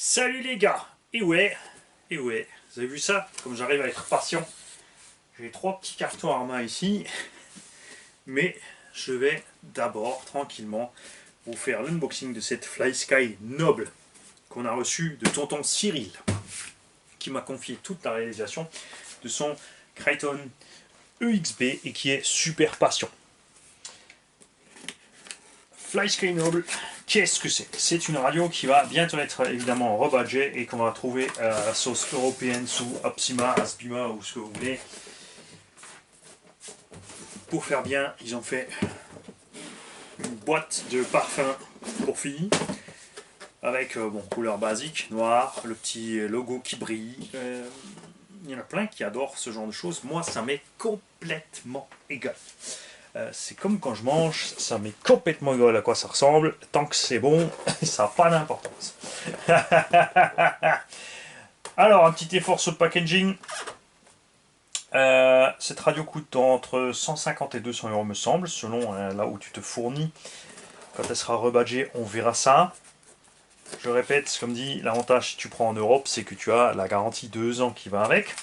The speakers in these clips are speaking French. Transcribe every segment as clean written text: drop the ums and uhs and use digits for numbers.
Salut les gars. Et ouais, vous avez vu ça? Comme j'arrive à être patient. J'ai trois petits cartons à main ici. Mais je vais d'abord, tranquillement, vous faire l'unboxing de cette FlySky Noble qu'on a reçue de tonton Cyril, qui m'a confié toute la réalisation de son Kraton EXB et qui est super patient. FlySky Noble, qu'est-ce que c'est? C'est une radio qui va bientôt être évidemment rebadgée et qu'on va trouver à la sauce européenne sous Opsima, Aspima ou ce que vous voulez. Pour faire bien, ils ont fait une boîte de parfum pour filles avec couleur basique, noir, le petit logo qui brille. Il y en a plein qui adorent ce genre de choses. Moi, ça m'est complètement égal. C'est comme quand je mange, ça m'est complètement égal à quoi ça ressemble. Tant que c'est bon, ça n'a pas d'importance. Alors, un petit effort sur le packaging. Cette radio coûte entre 150 et 200 euros me semble, selon là où tu te fournis. Quand elle sera rebadgée, on verra ça. Je répète, comme dit, l'avantage si tu prends en Europe, c'est que tu as la garantie 2 ans qui va avec.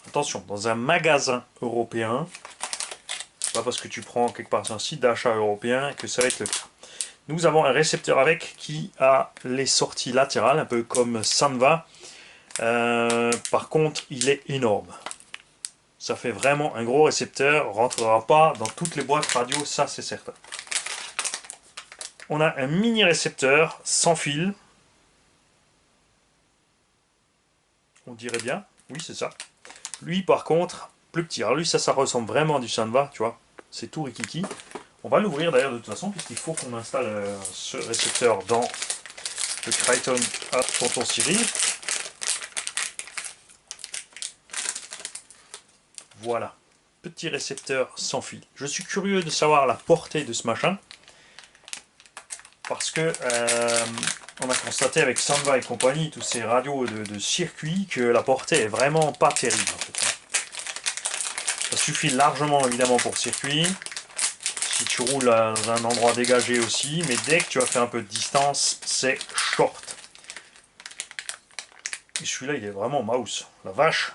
Attention, dans un magasin européen, pas parce que tu prends quelque part sur un site d'achat européen que ça va être le cas. Nous avons un récepteur avec qui a les sorties latérales, un peu comme Sanva. Par contre, il est énorme. Ça fait vraiment un gros récepteur, rentrera pas dans toutes les boîtes radio, ça c'est certain. On a un mini récepteur sans fil. On dirait bien, oui c'est ça. Lui par contre, plus petit. Alors lui ça ressemble vraiment à du Sanva, tu vois. C'est tout rikiki. On va l'ouvrir d'ailleurs de toute façon, puisqu'il faut qu'on installe ce récepteur dans le Kraton à tonton Cyril. Voilà, petit récepteur sans fil. Je suis curieux de savoir la portée de ce machin. Parce que on a constaté avec Sanva et compagnie, tous ces radios de circuit, que la portée est vraiment pas terrible. En fait. Ça suffit largement évidemment pour circuit. Si tu roules dans un endroit dégagé aussi, mais dès que tu as fait un peu de distance, c'est short. Et celui-là, il est vraiment mouse. La vache.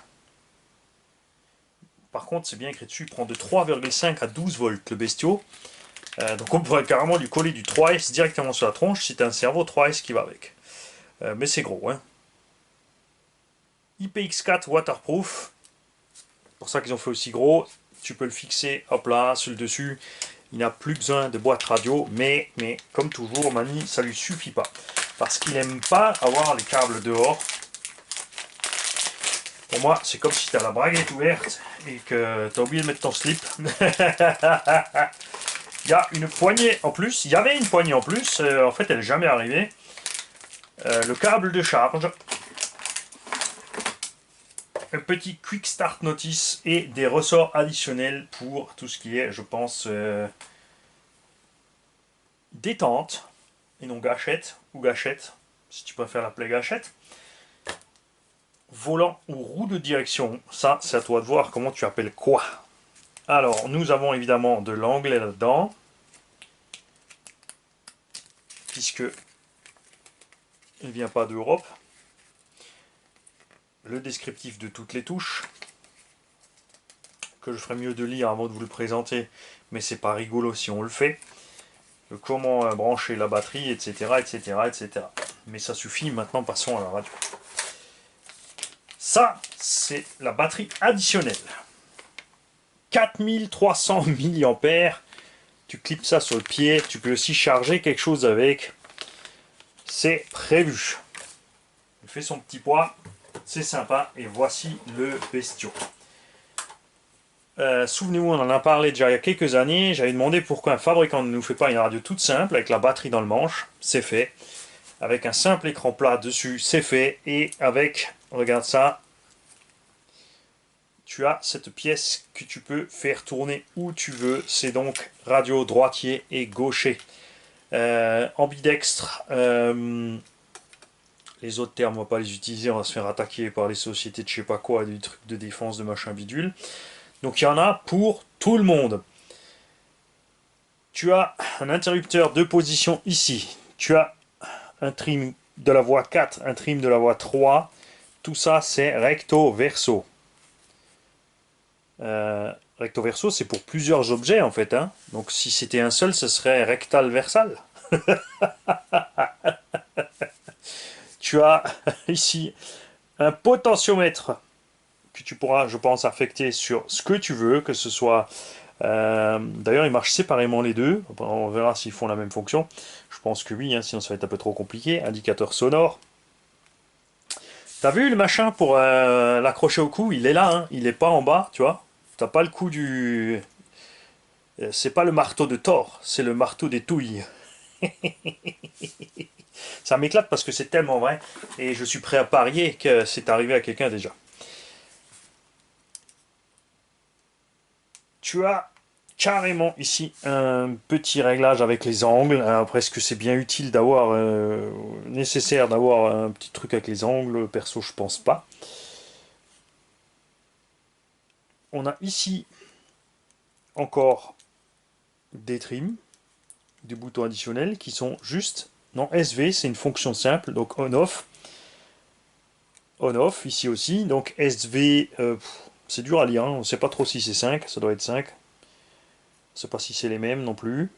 Par contre, c'est bien écrit dessus, il prend de 3,5 à 12 volts le bestiau. Donc on pourrait carrément lui coller du 3S directement sur la tronche si tu as un cerveau 3S qui va avec. Mais c'est gros. Hein. IPX4 waterproof. C'est pour ça qu'ils ont fait aussi gros. Tu peux le fixer, hop là, sur le dessus. Il n'a plus besoin de boîte radio. Mais comme toujours, Mani, ça lui suffit pas. Parce qu'il n'aime pas avoir les câbles dehors. Pour moi, c'est comme si tu as la braguette ouverte et que tu as oublié de mettre ton slip. Il y a une poignée en plus, il y avait une poignée en plus, en fait elle n'est jamais arrivée. Le câble de charge, un petit quick start notice et des ressorts additionnels pour tout ce qui est, je pense, détente et non gâchette ou gâchette, si tu préfères l'appeler gâchette. Volant ou roue de direction, ça c'est à toi de voir comment tu appelles quoi. Alors nous avons évidemment de l'anglais là-dedans. Puisque il ne vient pas d'Europe. Le descriptif de toutes les touches, que je ferais mieux de lire avant de vous le présenter, mais c'est pas rigolo si on le fait. Le comment brancher la batterie, etc., etc. Mais ça suffit, maintenant passons à la radio. Ça, c'est la batterie additionnelle. 4300 mAh. Tu clips ça sur le pied, tu peux aussi charger quelque chose avec. C'est prévu. Il fait son petit poids, c'est sympa, et voici le bestiau. Souvenez-vous, on en a parlé déjà il y a quelques années, j'avais demandé pourquoi un fabricant ne nous fait pas une radio toute simple, avec la batterie dans le manche, c'est fait. Avec un simple écran plat dessus, c'est fait, et avec, regarde ça, tu as cette pièce que tu peux faire tourner où tu veux, c'est donc radio droitier et gaucher. Ambidextre, les autres termes on va pas les utiliser, on va se faire attaquer par les sociétés de je sais pas quoi, des trucs de défense de machin bidule. Donc il y en a pour tout le monde. Tu as un interrupteur de position ici, tu as un trim de la voie 4, un trim de la voie 3. Tout ça, c'est recto verso. Recto verso, c'est pour plusieurs objets en fait. Hein. Donc si c'était un seul, ce serait rectal versal. Tu as ici un potentiomètre que tu pourras, je pense, affecter sur ce que tu veux, que ce soit... D'ailleurs, ils marchent séparément les deux. On verra s'ils font la même fonction. Je pense que oui, hein, sinon ça va être un peu trop compliqué. Indicateur sonore. T'as vu le machin pour l'accrocher au cou? Il est là, hein. Il est pas en bas, tu vois. T'as pas le coup du... C'est pas le marteau de Thor, c'est le marteau des touilles. Ça m'éclate parce que c'est tellement vrai. Et je suis prêt à parier que c'est arrivé à quelqu'un déjà. Tu as carrément ici un petit réglage avec les angles. Après, est-ce que c'est bien utile d'avoir... nécessaire d'avoir un petit truc avec les angles? Perso, je pense pas. On a ici encore des trims, des boutons additionnels qui sont juste... Non, SV, c'est une fonction simple, donc on-off. On-off, ici aussi. Donc SV, c'est dur à lire, hein. On ne sait pas trop si c'est 5, ça doit être 5. Je ne sais pas si c'est les mêmes non plus.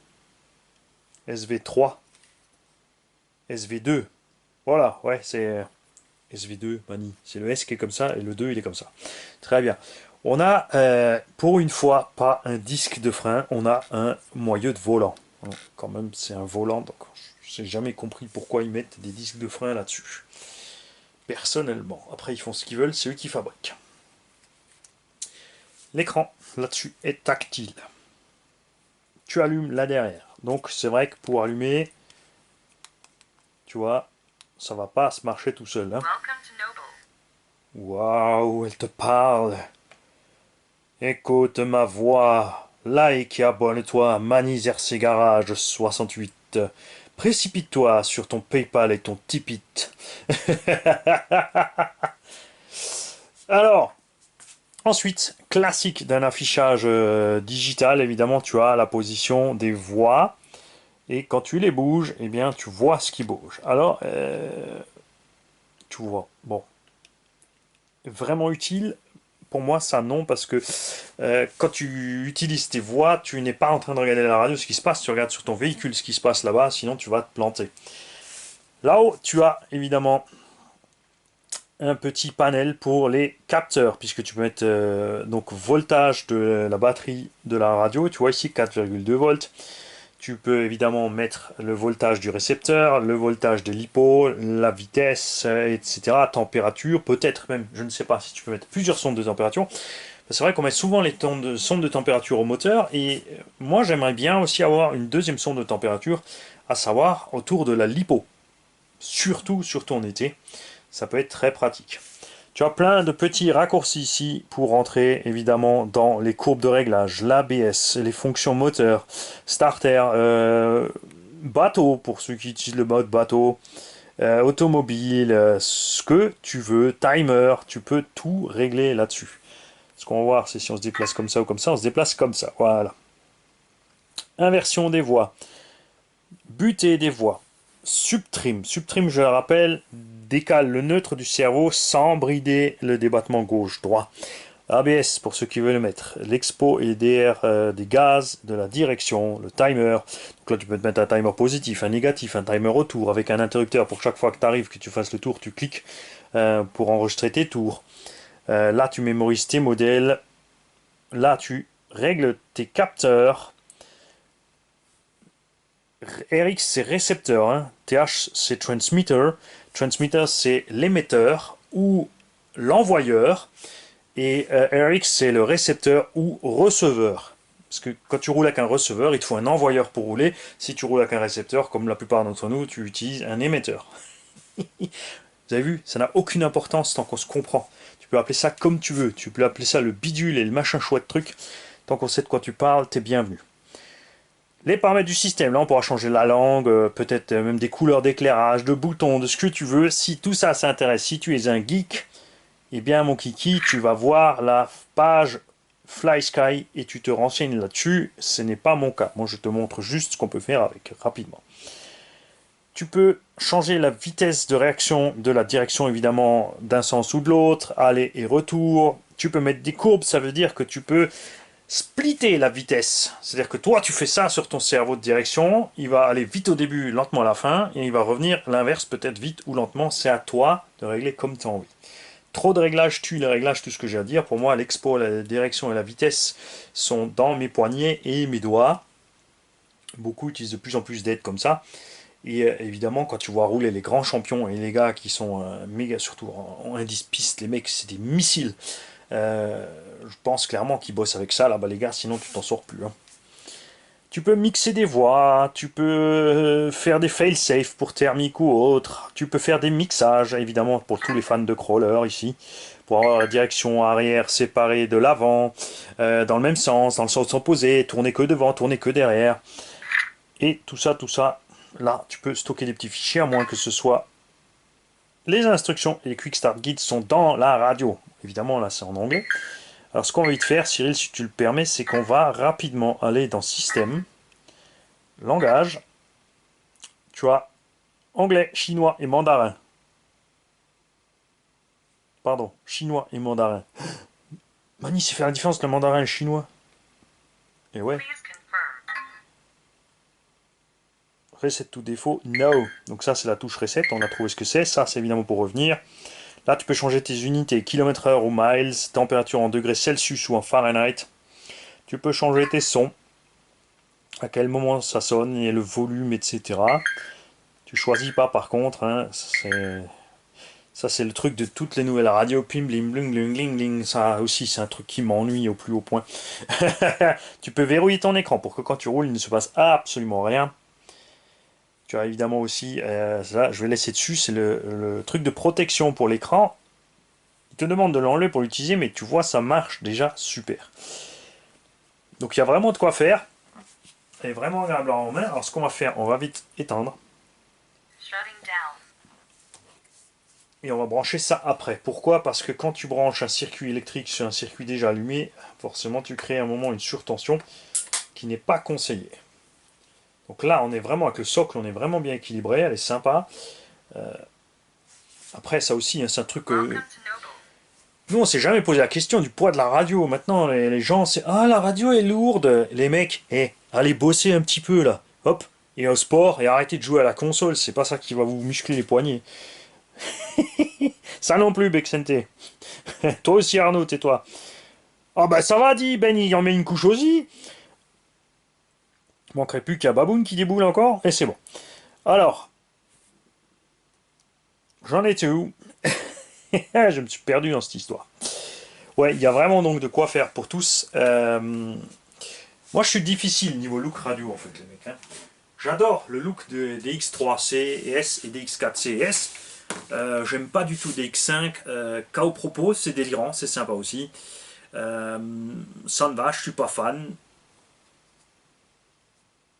SV3, SV2. Voilà, ouais, c'est SV2, Mani. C'est le S qui est comme ça et le 2 il est comme ça. Très bien. On a, pour une fois, pas un disque de frein, on a un moyeu de volant. Quand même, c'est un volant, donc je n'ai jamais compris pourquoi ils mettent des disques de frein là-dessus. Personnellement. Après, ils font ce qu'ils veulent, c'est eux qui fabriquent. L'écran, là-dessus, est tactile. Tu allumes là derrière. Donc, c'est vrai que pour allumer, tu vois, ça va pas se marcher tout seul. Hein. Waouh, elle te parle. Écoute ma voix. Like et abonne-toi à Manizerce Garage 68. Précipite-toi sur ton PayPal et ton Tipeee. Alors, ensuite, classique d'un affichage digital, évidemment, tu as la position des voix. Et quand tu les bouges, eh bien, tu vois ce qui bouge. Alors, tu vois, bon, vraiment utile. Pour moi, ça non, parce que quand tu utilises tes voix, tu n'es pas en train de regarder la radio ce qui se passe, tu regardes sur ton véhicule ce qui se passe là-bas, sinon tu vas te planter. Là-haut, tu as évidemment un petit panel pour les capteurs, puisque tu peux mettre donc voltage de la batterie de la radio, tu vois ici 4,2 volts. Tu peux évidemment mettre le voltage du récepteur, le voltage de l'hypo, la vitesse, etc. Température, peut-être même, je ne sais pas si tu peux mettre plusieurs sondes de température. C'est vrai qu'on met souvent les sondes de température au moteur, et moi j'aimerais bien aussi avoir une deuxième sonde de température, à savoir autour de la lipo. Surtout en été, ça peut être très pratique. Tu as plein de petits raccourcis ici pour entrer évidemment dans les courbes de réglage, l'ABS, les fonctions moteurs, starter, bateau pour ceux qui utilisent le mode bateau, automobile, ce que tu veux, timer, tu peux tout régler là-dessus. Ce qu'on va voir, c'est si on se déplace comme ça ou comme ça, on se déplace comme ça, voilà. Inversion des voix, butée des voix, subtrim, je le rappelle, décale le neutre du cerveau sans brider le débattement gauche-droit. ABS pour ceux qui veulent le mettre. L'expo et DR des gaz, de la direction, le timer. Donc là tu peux te mettre un timer positif, un négatif, un timer retour avec un interrupteur pour chaque fois que tu arrives, que tu fasses le tour, tu cliques pour enregistrer tes tours. Là tu mémorises tes modèles. Là tu règles tes capteurs. RX c'est récepteur, hein. TH c'est transmitter. Transmitter c'est l'émetteur ou l'envoyeur. Et RX c'est le récepteur ou receveur. Parce que quand tu roules avec un receveur, il te faut un envoyeur pour rouler. Si tu roules avec un récepteur, comme la plupart d'entre nous, tu utilises un émetteur. Vous avez vu, ça n'a aucune importance tant qu'on se comprend. Tu peux appeler ça comme tu veux. Tu peux appeler ça le bidule et le machin chouette truc. Tant qu'on sait de quoi tu parles, t'es bienvenu. Les paramètres du système, là on pourra changer la langue, peut-être même des couleurs d'éclairage, de boutons, de ce que tu veux. Si tout ça s'intéresse, si tu es un geek, eh bien mon kiki, tu vas voir la page FlySky et tu te renseignes là-dessus. Ce n'est pas mon cas. Moi je te montre juste ce qu'on peut faire avec rapidement. Tu peux changer la vitesse de réaction de la direction évidemment d'un sens ou de l'autre, aller et retour. Tu peux mettre des courbes, ça veut dire que tu peux splitter la vitesse. C'est-à-dire que toi tu fais ça sur ton cerveau de direction, il va aller vite au début, lentement à la fin, et il va revenir l'inverse peut-être vite ou lentement. C'est à toi de régler comme tu as envie. Trop de réglages tue les réglages, tout ce que j'ai à dire. Pour moi, l'expo, la direction et la vitesse sont dans mes poignets et mes doigts. Beaucoup utilisent de plus en plus d'aides comme ça. Et évidemment, quand tu vois rouler les grands champions et les gars qui sont méga, surtout en indice piste, les mecs, c'est des missiles. Je pense clairement qu'ils bossent avec ça là-bas, les gars, sinon tu t'en sors plus. Hein. Tu peux mixer des voix, tu peux faire des fail-safe pour thermique ou autre, tu peux faire des mixages, évidemment, pour tous les fans de crawler ici, pour avoir la direction arrière séparée de l'avant, dans le même sens, dans le sens opposé, tourner que devant, tourner que derrière. Et tout ça, là, tu peux stocker des petits fichiers, à moins que ce soit... Les instructions et les Quick Start Guides sont dans la radio. Évidemment, là, c'est en anglais. Alors, ce qu'on va vite faire, Cyril, si tu le permets, c'est qu'on va rapidement aller dans Système, Langage. Tu as anglais, chinois et mandarin. Pardon, chinois et mandarin. Mani, c'est faire la différence le mandarin et le chinois. Et ouais. Reset tout défaut, no. Donc ça, c'est la touche reset, on a trouvé ce que c'est. Ça, c'est évidemment pour revenir. Là, tu peux changer tes unités, km/h ou miles, température en degrés Celsius ou en Fahrenheit. Tu peux changer tes sons, à quel moment ça sonne, et le volume, etc. Tu choisis pas par contre, hein, ça c'est le truc de toutes les nouvelles radios, pim blim bling bling bling bling, ça aussi c'est un truc qui m'ennuie au plus haut point. Tu peux verrouiller ton écran pour que quand tu roules il ne se passe absolument rien. Tu as évidemment aussi, ça je vais laisser dessus, c'est le truc de protection pour l'écran. Il te demande de l'enlever pour l'utiliser, mais tu vois ça marche déjà super. Donc il y a vraiment de quoi faire. Elle est vraiment agréable en main. Alors ce qu'on va faire, on va vite éteindre. Et on va brancher ça après. Pourquoi? Parce que quand tu branches un circuit électrique sur un circuit déjà allumé, forcément tu crées à un moment une surtension qui n'est pas conseillée. Donc là, on est vraiment avec le socle, on est vraiment bien équilibré, elle est sympa. Après, ça aussi, hein, c'est un truc que... Nous, on s'est jamais posé la question du poids de la radio. Maintenant, les gens, c'est ah, la radio est lourde. Les mecs, allez bosser un petit peu là. Hop, et au sport, et arrêtez de jouer à la console. C'est pas ça qui va vous muscler les poignets. Ça non plus, Bexente. Toi aussi, Arnaud, tais-toi. Ah bah ça va, dit Ben, il en met une couche aussi. Il manquerait plus qu'il y a Baboun qui déboule encore, et c'est bon. Alors, j'en étais où? Je me suis perdu dans cette histoire. Ouais, il y a vraiment donc de quoi faire pour tous. Moi, je suis difficile niveau look radio, en fait, les mecs. Hein. J'adore le look des X3 CS et des X4 CS. J'aime pas du tout des X5. KO propos, c'est délirant, c'est sympa aussi. Ça me va, je suis pas fan.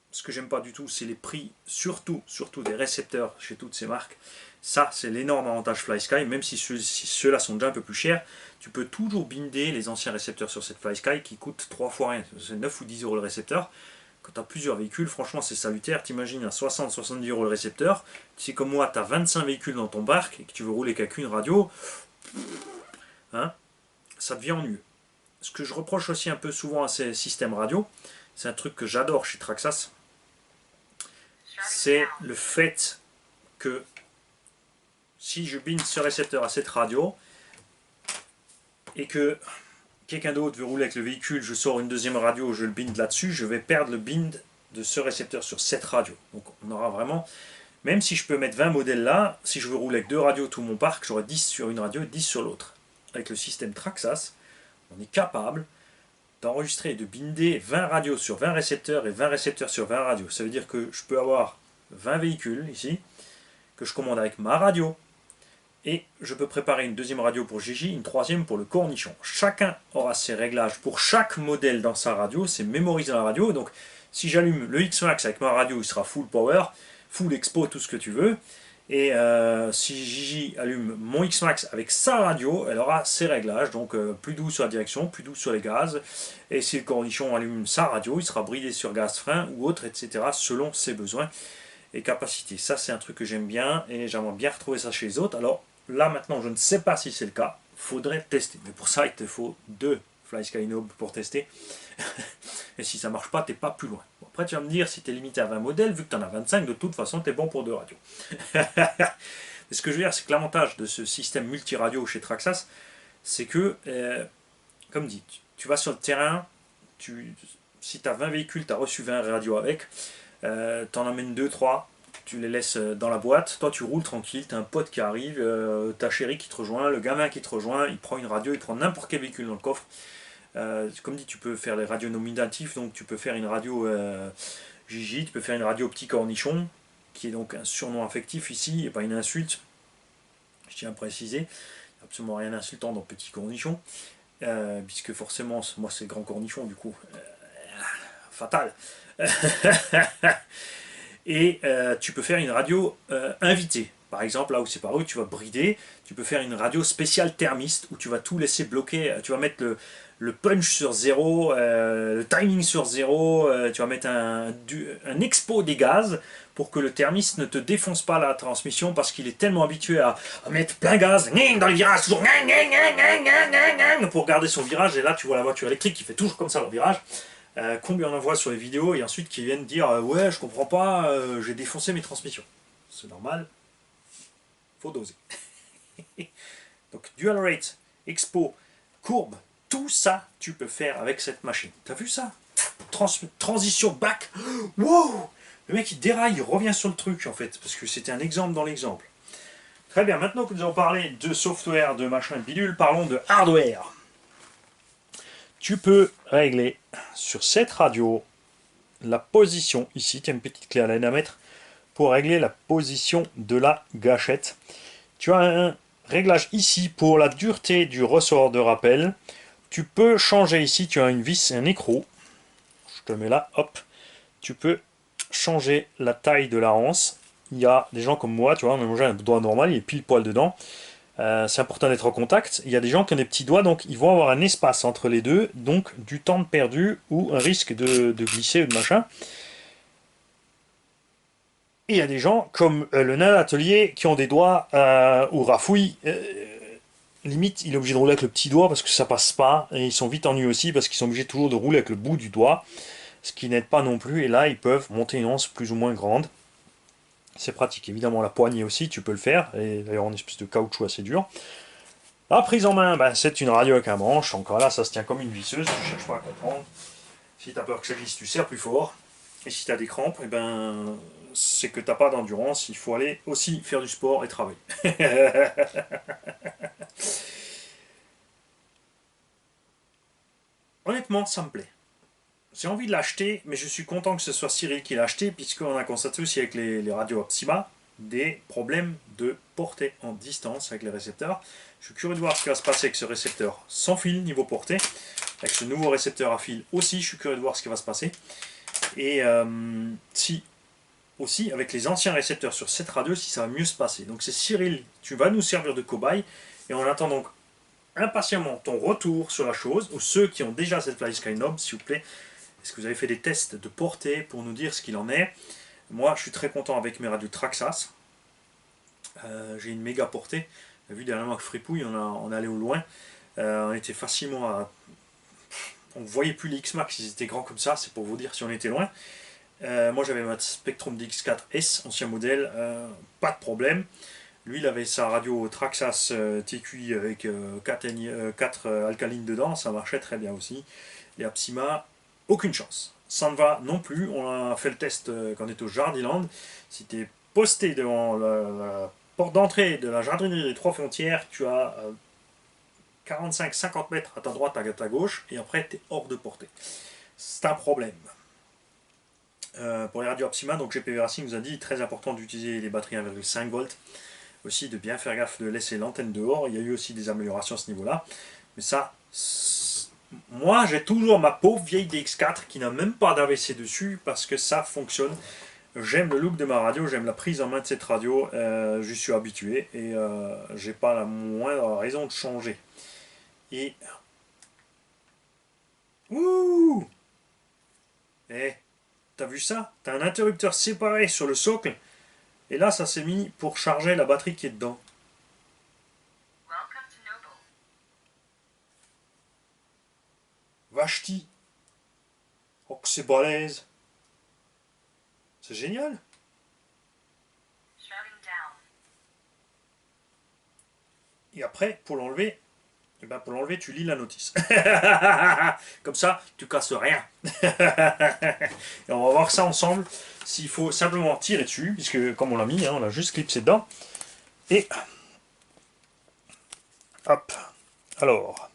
Ce que j'aime pas du tout, c'est les prix, surtout des récepteurs chez toutes ces marques. Ça, c'est l'énorme avantage FlySky, même si ceux-là sont déjà un peu plus chers, tu peux toujours binder les anciens récepteurs sur cette FlySky qui coûtent 3 fois rien. C'est 9 ou 10 euros le récepteur. Quand tu as plusieurs véhicules, franchement, c'est salutaire. T'imagines à 60-70 euros le récepteur. Si comme moi, tu as 25 véhicules dans ton parc et que tu veux rouler qu'avec une radio, hein, ça devient ennuyeux. Ce que je reproche aussi un peu souvent à ces systèmes radio, c'est un truc que j'adore chez Traxxas, c'est le fait que si je binde ce récepteur à cette radio et que quelqu'un d'autre veut rouler avec le véhicule, je sors une deuxième radio, je le bind là-dessus, je vais perdre le bind de ce récepteur sur cette radio. Donc on aura vraiment, même si je peux mettre 20 modèles là, si je veux rouler avec deux radios tout mon parc, j'aurai 10 sur une radio et 10 sur l'autre. Avec le système Traxxas, on est capable d'enregistrer et de binder 20 radios sur 20 récepteurs et 20 récepteurs sur 20 radios. Ça veut dire que je peux avoir 20 véhicules ici, que je commande avec ma radio, et je peux préparer une deuxième radio pour Gigi, une troisième pour le cornichon. Chacun aura ses réglages pour chaque modèle dans sa radio, c'est mémorisé dans la radio, donc si j'allume le X-Max avec ma radio, il sera full power, full expo, tout ce que tu veux, et si Gigi allume mon X-Max avec sa radio, elle aura ses réglages, donc plus doux sur la direction, plus doux sur les gaz, et si le cornichon allume sa radio, il sera bridé sur gaz frein ou autre, etc., selon ses besoins. et capacité. Ça, c'est un truc que j'aime bien et j'aimerais bien retrouver ça chez les autres. Alors là, maintenant, je ne sais pas si c'est le cas. Faudrait tester. Mais pour ça, il te faut 2 FlySky Knob pour tester. Et si ça marche pas, t'es pas plus loin. Bon, après, tu vas me dire, si tu es limité à 20 modèles, vu que tu en as 25, de toute façon, tu es bon pour 2 radios. Mais ce que je veux dire, c'est que l'avantage de ce système multiradio chez Traxxas, c'est que, comme dit, tu vas sur le terrain, si tu as 20 véhicules, tu as reçu 20 radios avec, tu en amènes 2-3, tu les laisses dans la boîte, toi tu roules tranquille, tu as un pote qui arrive, ta chérie qui te rejoint, le gamin qui te rejoint, il prend une radio, il prend n'importe quel véhicule dans le coffre. Comme dit, tu peux faire les radios nominatifs, donc tu peux faire une radio Gigi, tu peux faire une radio petit cornichon, qui est donc un surnom affectif ici, et pas une insulte, je tiens à préciser, il n'y a absolument rien d'insultant dans petit cornichon, puisque forcément, moi c'est grand cornichon du coup, fatal. Et tu peux faire une radio invitée. Par exemple, là où c'est paru, tu vas brider, tu peux faire une radio spéciale thermiste où tu vas tout laisser bloquer, tu vas mettre le punch sur 0, le timing sur 0, tu vas mettre un expo des gaz pour que le thermiste ne te défonce pas la transmission parce qu'il est tellement habitué à mettre plein gaz dans les virages, toujours pour garder son virage. Et là, tu vois la voiture électrique qui fait toujours comme ça le virage. Combien on en voit sur les vidéos et ensuite qui viennent dire ouais, je comprends pas, j'ai défoncé mes transmissions. C'est normal, faut doser. Donc dual rate, expo, courbe, tout ça tu peux faire avec cette machine. T'as vu ça? Transition back, wow! Le mec il déraille, il revient sur le truc en fait, parce que c'était un exemple dans l'exemple. Très bien, maintenant que nous avons parlé de software, de machin, de bidule, parlons de hardware. Tu peux régler sur cette radio la position, ici tu as une petite clé à laine à mettre, pour régler la position de la gâchette. Tu as un réglage ici pour la dureté du ressort de rappel. Tu peux changer ici, tu as une vis, un écrou. Je te mets là, hop. Tu peux changer la taille de la anse. Il y a des gens comme moi, tu vois, mais moi j'ai un doigt normal, il est pile poil dedans. C'est important d'être en contact. Il y a des gens qui ont des petits doigts, donc ils vont avoir un espace entre les deux, donc du temps de perdu ou un risque de glisser ou de machin. Et il y a des gens comme le nain d'atelier qui ont des doigts ou rafouille. Limite, il est obligé de rouler avec le petit doigt parce que ça passe pas. Et ils sont vite ennuyés aussi parce qu'ils sont obligés toujours de rouler avec le bout du doigt. Ce qui n'aide pas non plus. Et là, ils peuvent monter une anse plus ou moins grande. C'est pratique. Évidemment, la poignée aussi, tu peux le faire. Et d'ailleurs, en espèce de caoutchouc assez dur. La prise en main, ben, c'est une radio avec un manche. Encore là, ça se tient comme une visseuse. Tu cherches pas à comprendre. Si tu as peur que ça glisse, tu serres plus fort. Et si tu as des crampes, eh ben, c'est que tu n'as pas d'endurance. Il faut aller aussi faire du sport et travailler. Honnêtement, ça me plaît. J'ai envie de l'acheter, mais je suis content que ce soit Cyril qui l'a acheté, puisqu'on a constaté aussi avec les radios Optima des problèmes de portée en distance avec les récepteurs. Je suis curieux de voir ce qui va se passer avec ce récepteur sans fil niveau portée. Avec ce nouveau récepteur à fil aussi, je suis curieux de voir ce qui va se passer. Et si aussi avec les anciens récepteurs sur cette radio, si ça va mieux se passer. Donc c'est Cyril, tu vas nous servir de cobaye, et on attend donc impatiemment ton retour sur la chose, ou ceux qui ont déjà cette FlySky Knob, s'il vous plaît. Est-ce que vous avez fait des tests de portée pour nous dire ce qu'il en est? Moi, je suis très content avec mes radios Traxxas. J'ai une méga portée. On a vu dernièrement avec Fripouille, on allait au loin. On était facilement à... On ne voyait plus les X-Max, ils étaient grands comme ça, c'est pour vous dire si on était loin. Moi j'avais ma Spectrum DX4S, ancien modèle, pas de problème. Lui il avait sa radio Traxxas TQI avec 4 alcalines dedans, ça marchait très bien aussi. Les Apsima, aucune chance. Sanva non plus, on a fait le test quand on était au Jardiland. Si tu es posté devant la porte d'entrée de la jardinerie des Trois Frontières, tu as 45-50 mètres à ta droite, à ta gauche, et après tu es hors de portée. C'est un problème. Pour les radios Optima, donc GPV Racing nous a dit très important d'utiliser les batteries 1,5 volts, aussi de bien faire gaffe de laisser l'antenne dehors. Il y a eu aussi des améliorations à ce niveau-là, mais ça, moi j'ai toujours ma pauvre vieille DX4 qui n'a même pas d'AVC dessus parce que ça fonctionne. J'aime le look de ma radio, j'aime la prise en main de cette radio, je suis habitué et j'ai pas la moindre raison de changer. Et ouh, t'as vu ça? T'as un interrupteur séparé sur le socle Et là, ça s'est mis pour charger la batterie qui est dedans. Vacheti. Oh, que c'est balèze. C'est génial. Et après, pour l'enlever, eh ben pour l'enlever, tu lis la notice. Comme ça, tu casses rien. Et on va voir ça ensemble. S'il faut simplement tirer dessus, puisque comme on l'a mis, hein, on l'a juste clipsé dedans. Et hop. Alors,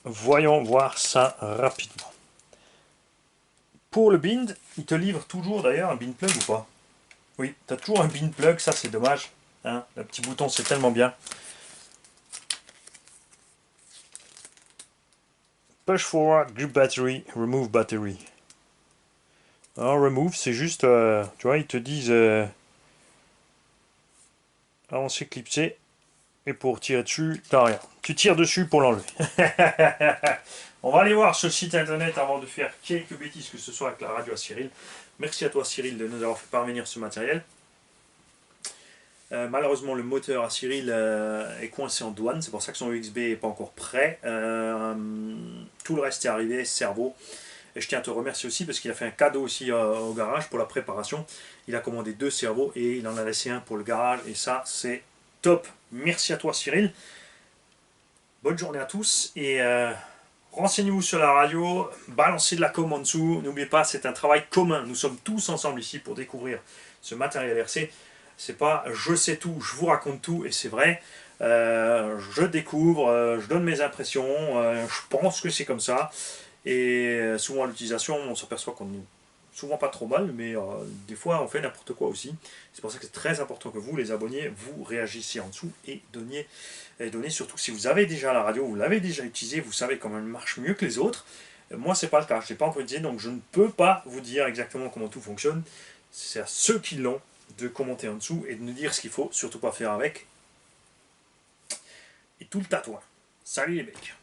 voyons voir ça rapidement. Pour le bind, il te livre toujours d'ailleurs un bind plug ou pas? Oui, tu as toujours un bind plug, ça c'est dommage. Hein, le petit bouton c'est tellement bien. Push forward, grip battery, remove battery. Alors remove c'est juste, tu vois, ils te disent avancer, clipser, et pour tirer dessus, t'as rien. Tu tires dessus pour l'enlever. On va aller voir ce site internet avant de faire quelques bêtises, que ce soit avec la radio à Cyril. Merci à toi Cyril de nous avoir fait parvenir ce matériel. Malheureusement, le moteur à Cyril est coincé en douane, c'est pour ça que son USB n'est pas encore prêt. Tout le reste est arrivé, cerveau. Et je tiens à te remercier aussi parce qu'il a fait un cadeau aussi au garage pour la préparation. Il a commandé 2 cerveaux et il en a laissé un pour le garage. Et ça, c'est top. Merci à toi Cyril. Bonne journée à tous et renseignez-vous sur la radio, balancez de la com en dessous. N'oubliez pas, c'est un travail commun. Nous sommes tous ensemble ici pour découvrir ce matériel RC. C'est pas je sais tout, je vous raconte tout et c'est vrai. Je découvre, je donne mes impressions, je pense que c'est comme ça. Et souvent à l'utilisation, on s'aperçoit qu'on n'est souvent pas trop mal, mais des fois on fait n'importe quoi aussi. C'est pour ça que c'est très important que vous, les abonnés, vous réagissiez en dessous et donnez surtout si vous avez déjà la radio, vous l'avez déjà utilisée, vous savez comment elle marche mieux que les autres. Moi, c'est pas le cas, je ne l'ai pas encore utilisé, donc je ne peux pas vous dire exactement comment tout fonctionne. C'est à ceux qui l'ont de commenter en dessous et de nous dire ce qu'il faut surtout pas faire avec. Et tout le tatouage. Salut les mecs.